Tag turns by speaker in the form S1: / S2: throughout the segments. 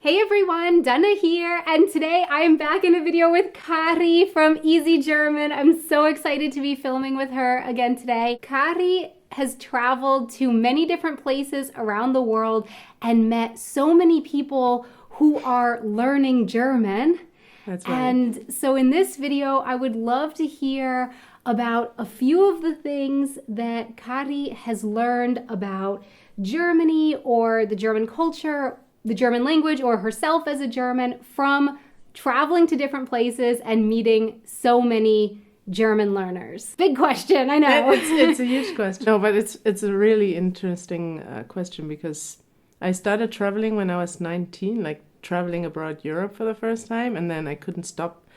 S1: Hey everyone, Dana here, and today I am back in a video with Cari from Easy German. I'm so excited to be filming with her again today. Cari has traveled to many different places around the world and met so many people who are learning German.
S2: That's right.
S1: And so in this video, I would love to hear about a few of the things that Cari has learned about Germany or the German culture, the German language, or herself as a German from traveling to different places and meeting so many German learners. Big question, I know.
S2: It's a huge question. No, but it's a really interesting question because I started traveling when I was 19, like traveling abroad Europe for the first time, and then I couldn't stop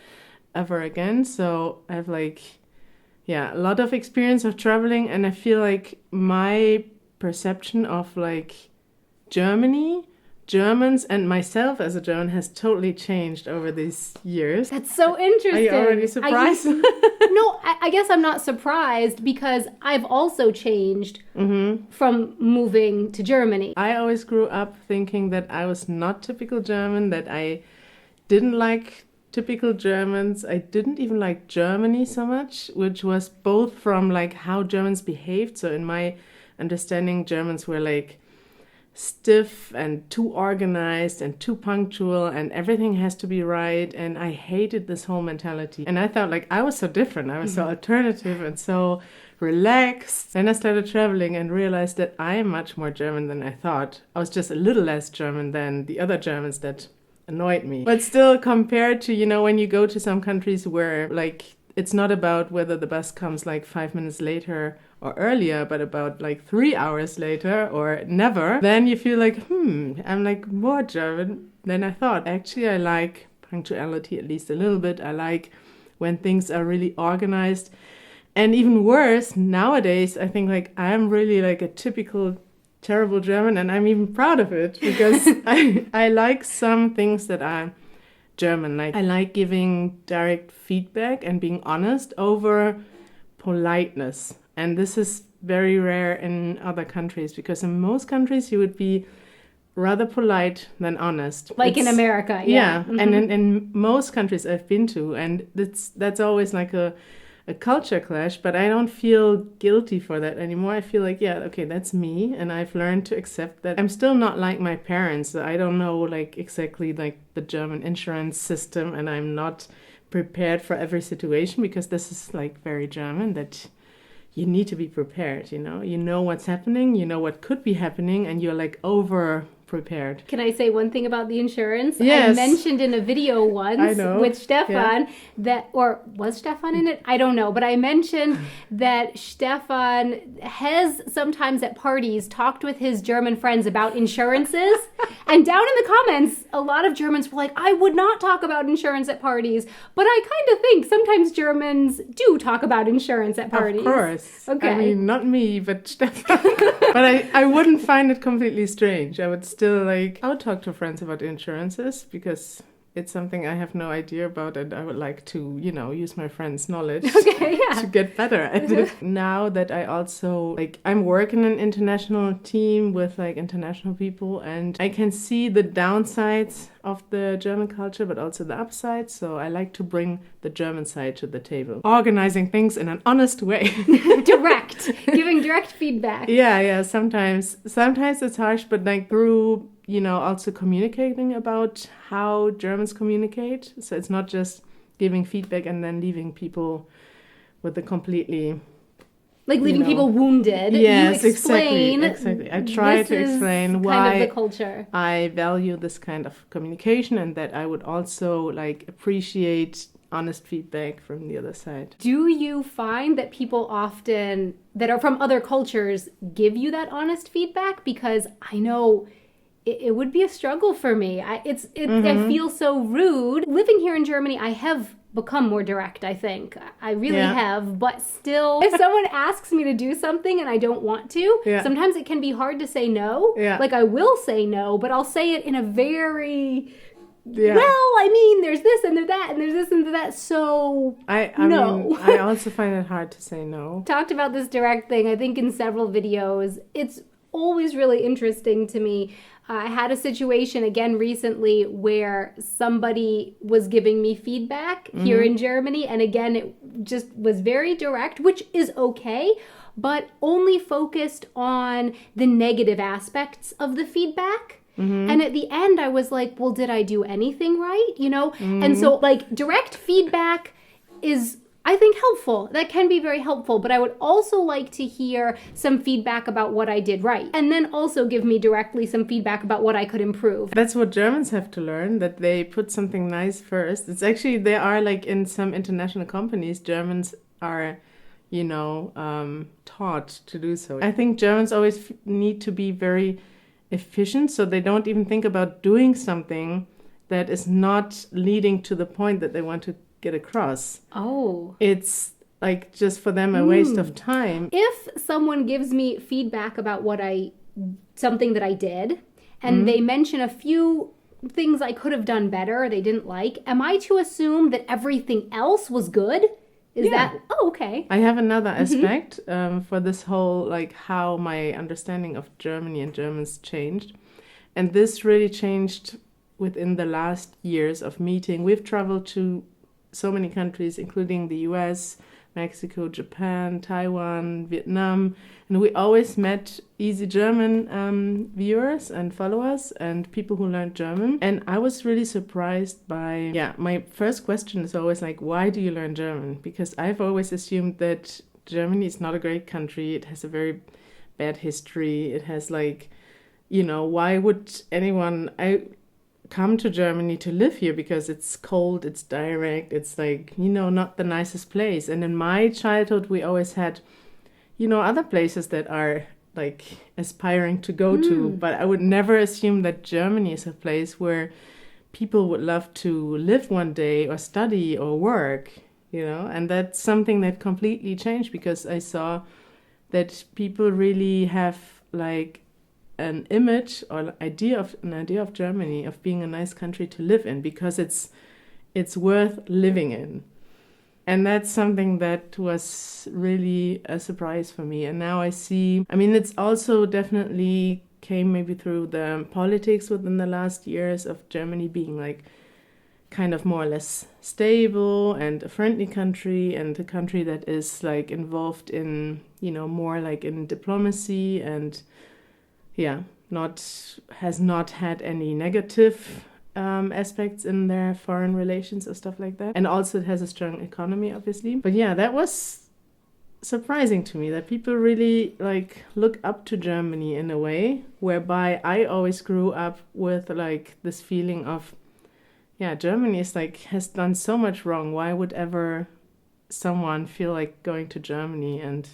S2: ever again. So I have a lot of experience of traveling, and I feel like my perception of Germans and myself as a German has totally changed over these years.
S1: That's so interesting.
S2: Are you already surprised?
S1: No, I guess I'm not surprised because I've also changed from moving to Germany.
S2: I always grew up thinking that I was not typical German, that I didn't like typical Germans. I didn't even like Germany so much, which was both from how Germans behaved. So in my understanding, Germans were stiff and too organized and too punctual and everything has to be right, and I hated this whole mentality. And I thought I was so different, I was so alternative and so relaxed. Then I started traveling and realized that I am much more German than I thought. I was just a little less German than the other Germans that annoyed me. But still, compared to, when you go to some countries where it's not about whether the bus comes 5 minutes later or earlier, but about 3 hours later or never, then you feel I'm more German than I thought. Actually, I like punctuality at least a little bit. I like when things are really organized. And even worse, nowadays, I think I'm really a typical terrible German, and I'm even proud of it because I like some things that are German. I like giving direct feedback and being honest over politeness. And this is very rare in other countries because in most countries you would be rather polite than honest.
S1: In America, yeah.
S2: Yeah, and in most countries I've been to, and that's always a culture clash, but I don't feel guilty for that anymore. I feel okay, that's me, and I've learned to accept that. I'm still not like my parents. I don't know exactly the German insurance system, and I'm not prepared for every situation because this is very German, that you need to be prepared, you know what's happening, you know what could be happening, and you're over prepared.
S1: Can I say one thing about the insurance?
S2: Yes.
S1: I mentioned in a video once with Stefan or was Stefan in it? I don't know, but I mentioned that Stefan has sometimes at parties talked with his German friends about insurances, and down in the comments, a lot of Germans were I would not talk about insurance at parties, but I kind of think sometimes Germans do talk about insurance at parties.
S2: Of course.
S1: Okay.
S2: I mean, not me, but Stefan. But I wouldn't find it completely strange. I would still I would talk to friends about insurances because it's something I have no idea about, and I would like to, use my friends' knowledge to get better at it. Now that I also, I'm working in an international team with, international people, and I can see the downsides of the German culture, but also the upsides. So I like to bring the German side to the table. Organizing things in an honest way.
S1: Giving direct feedback.
S2: Yeah. Sometimes it's harsh, but through also communicating about how Germans communicate. So it's not just giving feedback and then leaving people with a completely...
S1: leaving people wounded.
S2: Yes,
S1: you explain,
S2: exactly. I try to explain why
S1: the culture.
S2: I value this kind of communication, and that I would also appreciate honest feedback from the other side.
S1: Do you find that people often that are from other cultures give you that honest feedback? Because I know it would be a struggle for me. I feel so rude. Living here in Germany, I have become more direct, I think. I really have, but still, if someone asks me to do something and I don't want to, sometimes it can be hard to say no. Yeah. I will say no, but I'll say it in a very... Well, I mean, there's this and there's that and there's this and that, so
S2: I mean, I also find it hard to say no.
S1: Talked about this direct thing, I think, in several videos. It's always really interesting to me I had a situation again recently where somebody was giving me feedback here in Germany. And again, it just was very direct, which is okay, but only focused on the negative aspects of the feedback. And at the end, I was like, well, did I do anything right? You know? And so, like, direct feedback is, I think, helpful. That can be very helpful, but I would also like to hear some feedback about what I did right. And then also give me directly some feedback about what I could improve.
S2: That's what Germans have to learn, that they put something nice first. It's actually, there are like in some international companies, Germans are, you know, taught to do so. I think Germans always need to be very efficient, so they don't even think about doing something that is not leading to the point that they want to get across.
S1: Oh.
S2: It's like just for them a waste of time.
S1: If someone gives me feedback about something that I did, and they mention a few things I could have done better or they didn't like, am I to assume that everything else was good? Is that, oh, okay.
S2: I have another aspect for this whole, like, how my understanding of Germany and Germans changed. And this really changed within the last years of meeting. We've traveled to so many countries, including the US, Mexico, Japan, Taiwan, Vietnam. And we always met easy German viewers and followers and people who learned German. And I was really surprised by, my first question is always like, why do you learn German? Because I've always assumed that Germany is not a great country. It has a very bad history. It has like, you know, why would anyone come to Germany to live here? Because it's cold, it's direct, it's like, you know, not the nicest place. And in my childhood, we always had, you know, other places that are like aspiring to go to. But I would never assume that Germany is a place where people would love to live one day or study or work, you know. And that's something that completely changed because I saw that people really have like an image or an idea of Germany, of being a nice country to live in, because it's worth living in. And that's something that was really a surprise for me. And now I see, I mean, it's also definitely came maybe through the politics within the last years of Germany being like kind of more or less stable and a friendly country, and a country that is like involved in, you know, more like in diplomacy and has not had any negative aspects in their foreign relations or stuff like that. And also it has a strong economy, obviously. But yeah, that was surprising to me, that people really like look up to Germany in a way, whereby I always grew up with like this feeling of, Germany is like, has done so much wrong. Why would ever someone feel like going to Germany and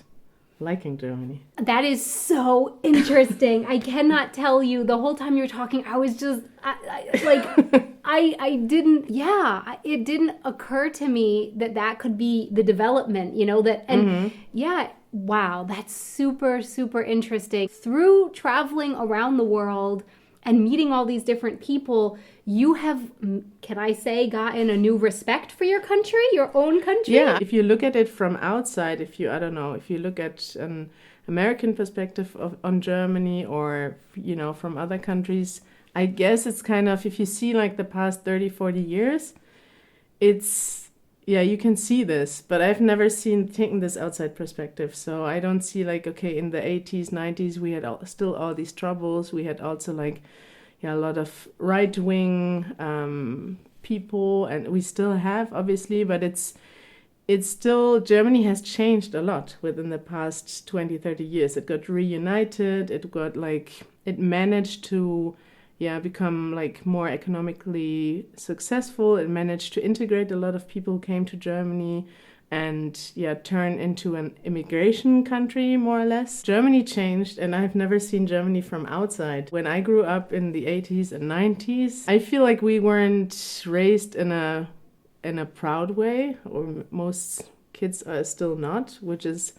S2: liking Germany?
S1: That is so interesting. I cannot tell you, the whole time you were talking, I was just it didn't occur to me that could be the development, you know, that, and wow, that's super, super interesting. Through traveling around the world and meeting all these different people, you have, can I say, gotten a new respect for your country, your own country?
S2: Yeah, if you look at it from outside, if you look at an American perspective on Germany, or, you know, from other countries, I guess it's kind of, if you see like the past 30, 40 years, it's, you can see this, but I've never taken this outside perspective. So I don't see like, okay, in the 80s, 90s, we had still all these troubles. We had also like, a lot of right-wing people, and we still have, obviously, but it's still, Germany has changed a lot within the past 20, 30 years. It got reunited, it managed to become like more economically successful. It managed to integrate a lot of people who came to Germany and turn into an immigration country, more or less. Germany changed, and I've never seen Germany from outside. When I grew up in the 80s and 90s, I feel like we weren't raised in a proud way, or most kids are still not, which is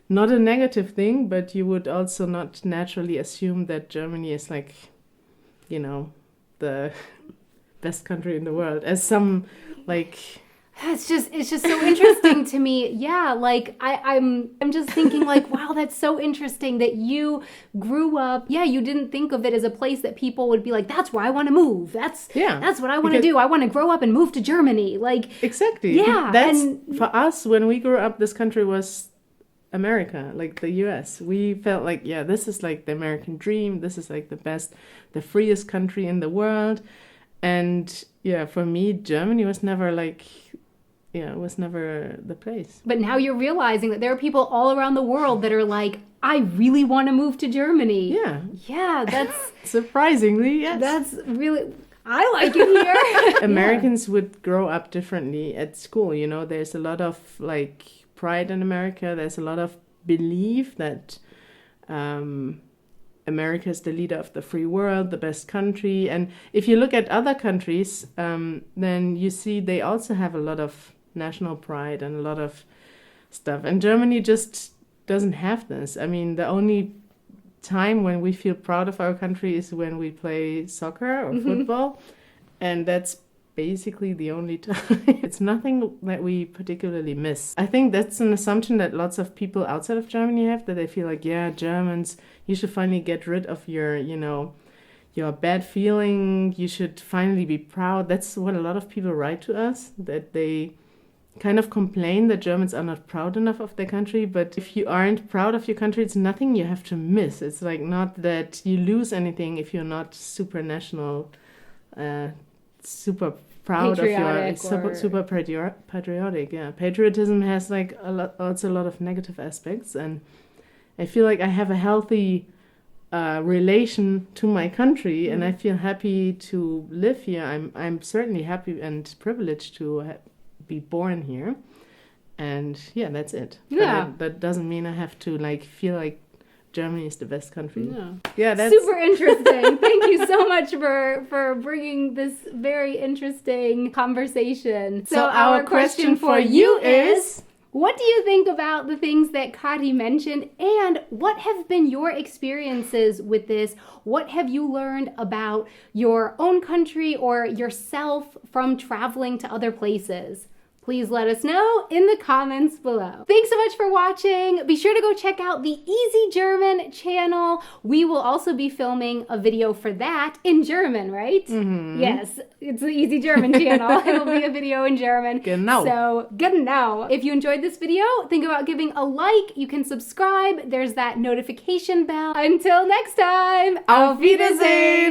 S2: not a negative thing, but you would also not naturally assume that Germany is like, you know, the best country in the world, as some like
S1: It's just so interesting to me. Yeah, like I'm just thinking like, wow, that's so interesting that you grew up. Yeah, you didn't think of it as a place that people would be like, that's where I want to move. That's what I want to do. I want to grow up and move to Germany. Like
S2: exactly.
S1: Yeah,
S2: That's
S1: and
S2: for us when we grew up. This country was America, like the US. We felt like, yeah, this is like the American dream. This is like the best, the freest country in the world. And yeah, for me, Germany was never like. Yeah, it was never the place.
S1: But now you're realizing that there are people all around the world that are like, I really want to move to Germany.
S2: Yeah.
S1: Yeah, that's...
S2: Surprisingly, yes.
S1: That's really... I like it here.
S2: Americans would grow up differently at school, you know. There's a lot of, like, pride in America. There's a lot of belief that America is the leader of the free world, the best country. And if you look at other countries, then you see they also have a lot of national pride and a lot of stuff. And Germany just doesn't have this. I mean, the only time when we feel proud of our country is when we play soccer or football. And that's basically the only time. It's nothing that we particularly miss. I think that's an assumption that lots of people outside of Germany have, that they feel like, yeah, Germans, you should finally get rid of your, you know, your bad feeling. You should finally be proud. That's what a lot of people write to us, that they kind of complain that Germans are not proud enough of their country. But if you aren't proud of your country, it's nothing you have to miss. It's like not that you lose anything if you're not super national, super proud
S1: Patriotic
S2: of your super patriotic. Yeah, patriotism has like also a lot of negative aspects, and I feel like I have a healthy relation to my country, and I feel happy to live here. I'm certainly happy and privileged to be born here, and yeah, that's it.
S1: Yeah,
S2: but that doesn't mean I have to like feel like Germany is the best country.
S1: No.
S2: Yeah, that's
S1: super interesting. Thank you so much for bringing this very interesting conversation.
S2: So our question for you is,
S1: what do you think about the things that Cari mentioned, and what have been your experiences with this? What have you learned about your own country or yourself from traveling to other places? Please let us know in the comments below. Thanks so much for watching. Be sure to go check out the Easy German channel. We will also be filming a video for that in German, right? Mm-hmm. Yes, it's the Easy German channel. It'll be a video in German.
S2: Genau.
S1: So, genau. If you enjoyed this video, think about giving a like. You can subscribe. There's that notification bell. Until next time,
S2: Auf Wiedersehen!